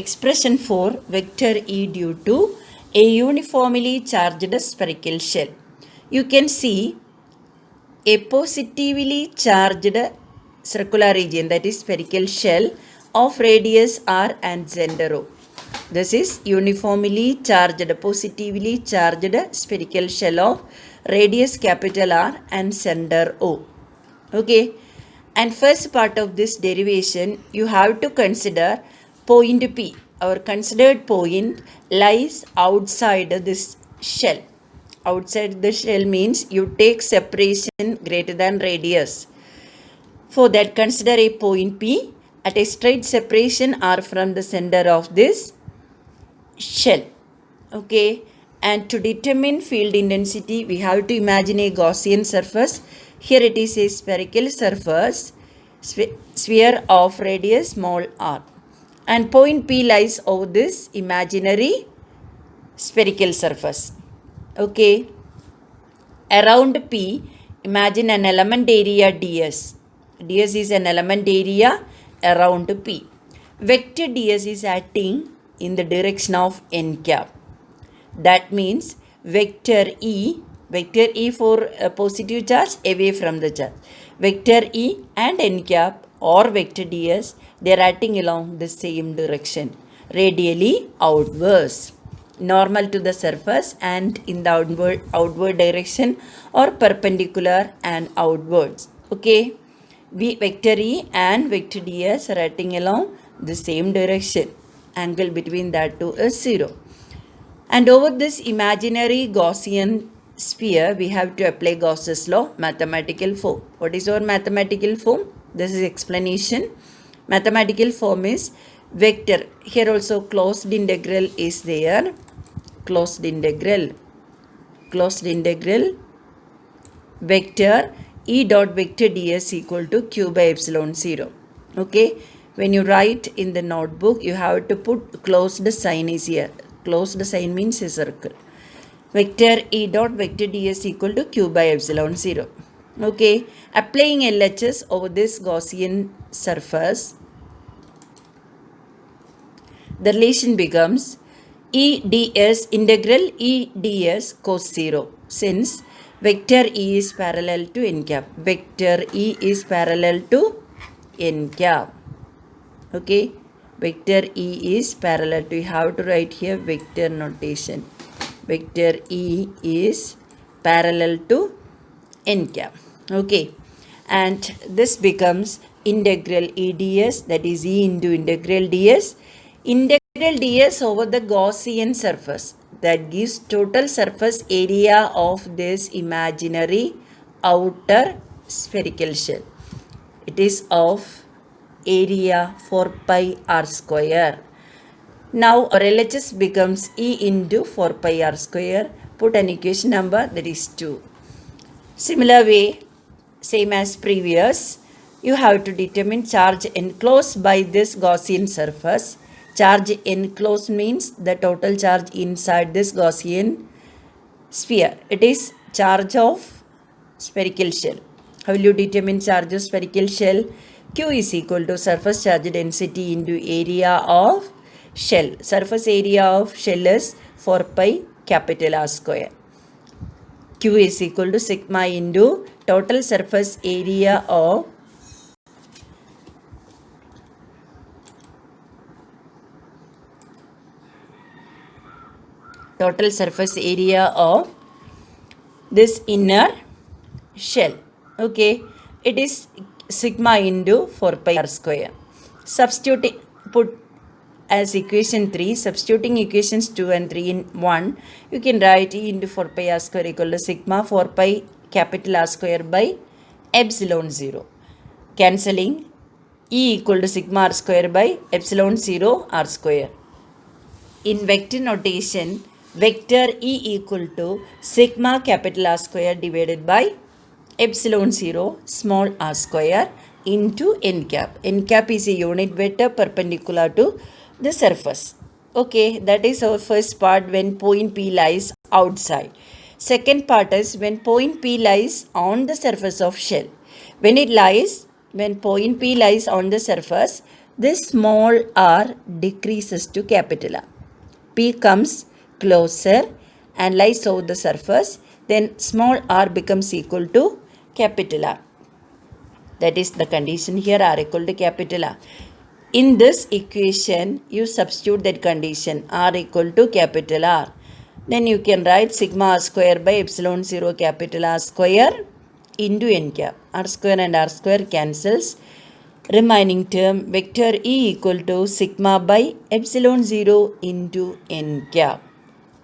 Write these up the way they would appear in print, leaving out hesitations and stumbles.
expression for vector E due to a uniformly charged spherical shell. You can see a positively charged circular region, that is spherical shell of radius r and center O. This is uniformly charged, positively charged spherical shell of radius capital R and center O. Okay. And first part of this derivation, you have to consider point P. Our considered point lies outside this shell. Outside the shell means you take separation greater than radius. For that, consider a point P at a straight separation R from the center of this shell. Okay. And to determine field intensity, we have to imagine a Gaussian surface. Here it is a spherical surface, sphere of radius small r. And point P lies over this imaginary spherical surface. Okay. Around P, imagine an element area ds. ds is an element area around P. Vector ds is acting in the direction of n cap. That means vector E for a positive charge away from the charge. Vector E and n cap or vector ds, they are acting along the same direction, radially outwards, normal to the surface and in the outward direction, or perpendicular and outwards. Okay. Vector E and vector ds are acting along the same direction. Angle between that two is 0. And over this imaginary Gaussian sphere, we have to apply Gauss's law, mathematical form. What is our mathematical form? This is explanation. Mathematical form is vector. Here also closed integral is there. Closed integral. Vector E dot vector ds equal to q by epsilon 0. Okay. When you write in the notebook, you have to put closed sign is here. Closed sign means a circle. Vector E dot vector ds equal to q by epsilon 0. Okay. Applying LHS over this Gaussian surface, the relation becomes E ds integral E ds cos 0, since vector E is parallel to n cap. Vector E is parallel to n cap. Okay. Vector E is parallel to, you have to write here vector notation. Vector E is parallel to n cap. Okay. And this becomes integral E ds, that is E into integral ds. Integral ds over the Gaussian surface, that gives total surface area of this imaginary outer spherical shell. It is of area 4 pi r square. Now our LHS becomes E into 4 pi r square. Put an equation number, that is 2. Similar way, same as previous, you have to determine charge enclosed by this Gaussian surface. Charge enclosed means the total charge inside this Gaussian sphere. It is charge of spherical shell. How will you determine charge of spherical shell? Q is equal to surface charge density into area of shell. Surface area of shell is 4 pi capital R square. Q is equal to sigma into total surface area of this inner shell. Okay. It is sigma into 4 pi r square. Substituting, put as equation 3, substituting equations 2 and 3 in 1, you can write E into 4 pi r square equal to sigma 4 pi capital R square by epsilon 0. Cancelling, E equal to sigma r square by epsilon 0 r square. In vector notation, vector E equal to sigma capital R square divided by epsilon 0 small r square into n cap. N cap is a unit vector perpendicular to the surface. Okay, that is our first part, when point P lies outside. Second part is when point P lies on the surface of shell. When point P lies on the surface, this small r decreases to capital R. P comes closer and lies over the surface, then small r becomes equal to capital R. That is the condition here, r equal to capital R. In this equation, you substitute that condition, r equal to capital R. Then you can write sigma r square by epsilon 0 capital R square into n cap. R square and r square cancels. Remaining term vector E equal to sigma by epsilon 0 into n cap.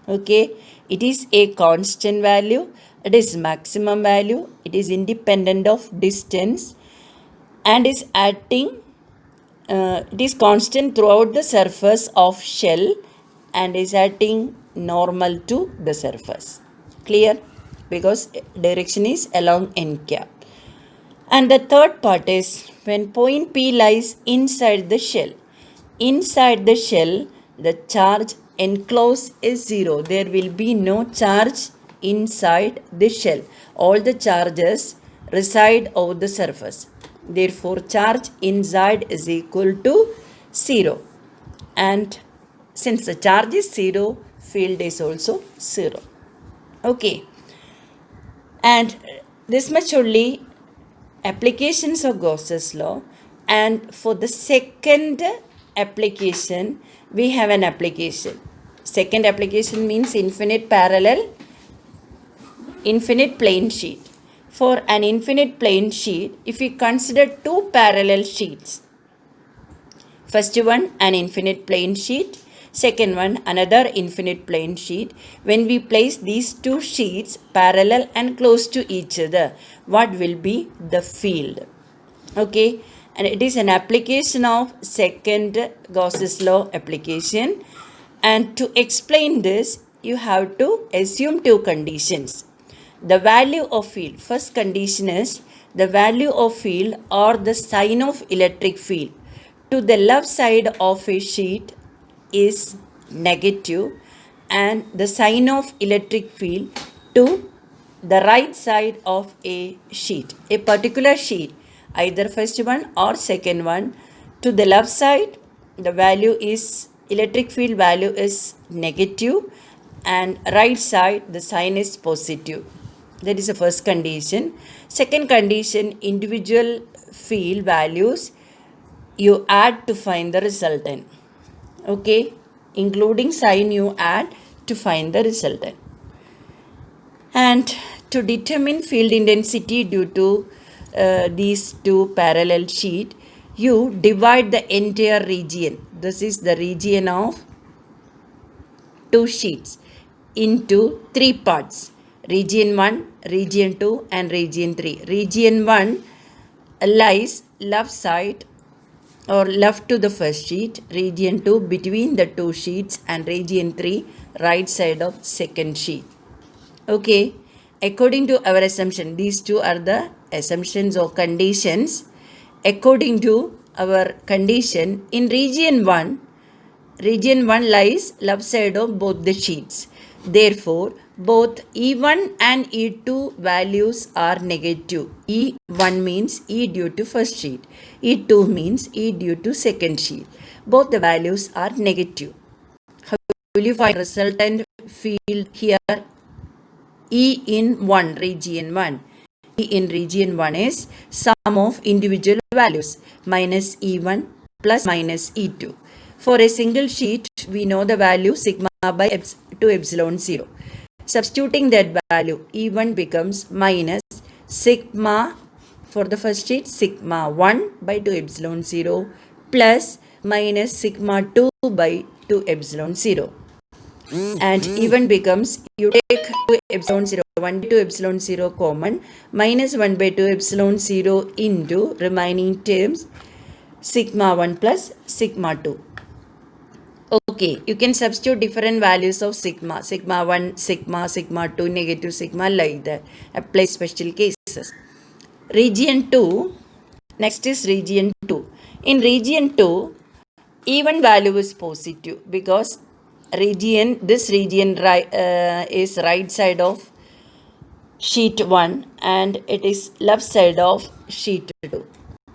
Okay, it is a constant value, it is maximum value, it is independent of distance and is acting, it is constant throughout the surface of shell and is acting normal to the surface. Clear? Because direction is along n cap. And the third part is when point P lies inside the shell. Inside the shell, the charge enclosed is 0. There will be no charge inside the shell. All the charges reside over the surface. Therefore, charge inside is equal to 0. And since the charge is 0, field is also 0. Okay. And this much only applications of Gauss's law. And for the second application, we have an application. Second application means infinite plane sheet. For an infinite plane sheet, if we consider two parallel sheets, first one an infinite plane sheet, second one another infinite plane sheet. When we place these two sheets parallel and close to each other, what will be the field? Okay, and it is an application of second Gauss's law application. And to explain this, you have to assume two conditions. The value of field, first condition is the value of field or the sign of electric field to the left side of a sheet is negative and the sign of electric field to the right side of a sheet, a particular sheet, either first one or second one, to the left side the value is electric field value is negative and right side the sign is positive. That is the first condition. Second condition, individual field values you add to find the resultant. Okay, including sign you add to find the resultant. And to determine field intensity due to these two parallel sheet, you divide the entire region, this is the region of two sheets, into three parts: region 1, region 2 and region 3. Region 1 lies left side or left to the first sheet, region 2 between the two sheets and region 3 right side of second sheet. Okay, according to our assumption, these two are the assumptions or conditions. According to our condition, in region 1 lies left side of both the sheets. Therefore, both E1 and E2 values are negative. E1 means E due to first sheet. E2 means E due to second sheet. Both the values are negative. How will you find resultant field here? E in 1, region 1. E in region 1 is sum of individual values minus E1 plus minus E2. For a single sheet, we know the value sigma by 2 epsilon 0. Substituting that value, E1 becomes minus sigma for the first sheet, sigma 1 by 2 epsilon 0 plus minus sigma 2 by 2 epsilon 0. And E1 becomes, you take 2 epsilon 0, 1 by 2 epsilon 0 common, minus 1 by 2 epsilon 0 into remaining terms sigma 1 plus sigma 2. Okay, you can substitute different values of sigma 1, sigma 2, negative sigma, like that. Apply special cases. Region 2, next is region 2. In region 2, E1 value is positive because this region is right side of sheet 1 and it is left side of sheet 2.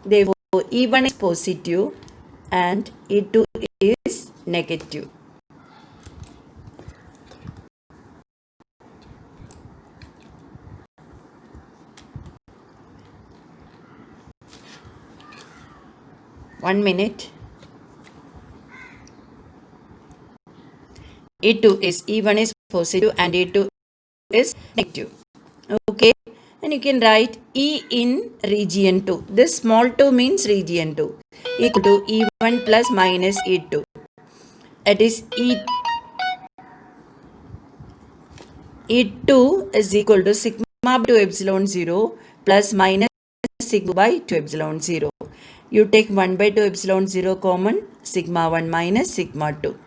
Therefore, E1 is positive and E2 is negative. One minute. E2 is E1 is positive and E2 is negative. Okay, and you can write E in region 2. This small 2 means region 2 equal to E1 plus minus E2. That is E2 is equal to sigma by 2 epsilon 0 plus minus sigma by 2 epsilon 0. You take 1 by 2 epsilon 0 common, sigma 1 minus sigma 2.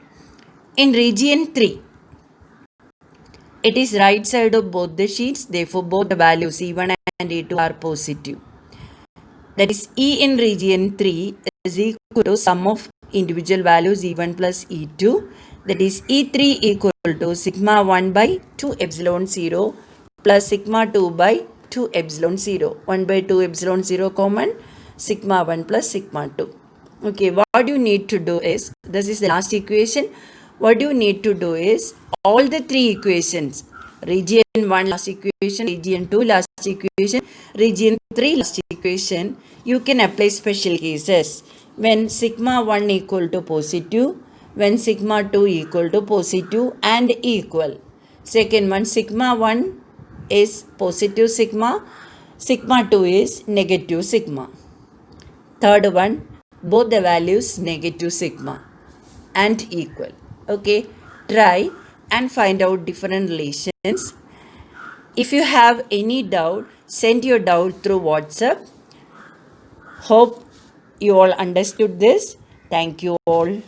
In region 3, it is right side of both the sheets, therefore both the values E1 and E2 are positive. That is E in region 3 is equal to sum of individual values E1 plus E2. That is E3 equal to sigma 1 by 2 epsilon 0 plus sigma 2 by 2 epsilon 0. 1 by 2 epsilon 0 common, sigma 1 plus sigma 2. Okay, what you need to do is, this is the last equation. What you need to do is, all the three equations, region 1 last equation, region 2 last equation, region 3 last equation, you can apply special cases. When sigma 1 equal to positive, when sigma 2 equal to positive and equal. Second one, sigma 1 is positive sigma, sigma 2 is negative sigma. Third one, both the values negative sigma and equal. Okay, try and find out different relations. If you have any doubt, send your doubt through WhatsApp. Hope you all understood this. Thank you all.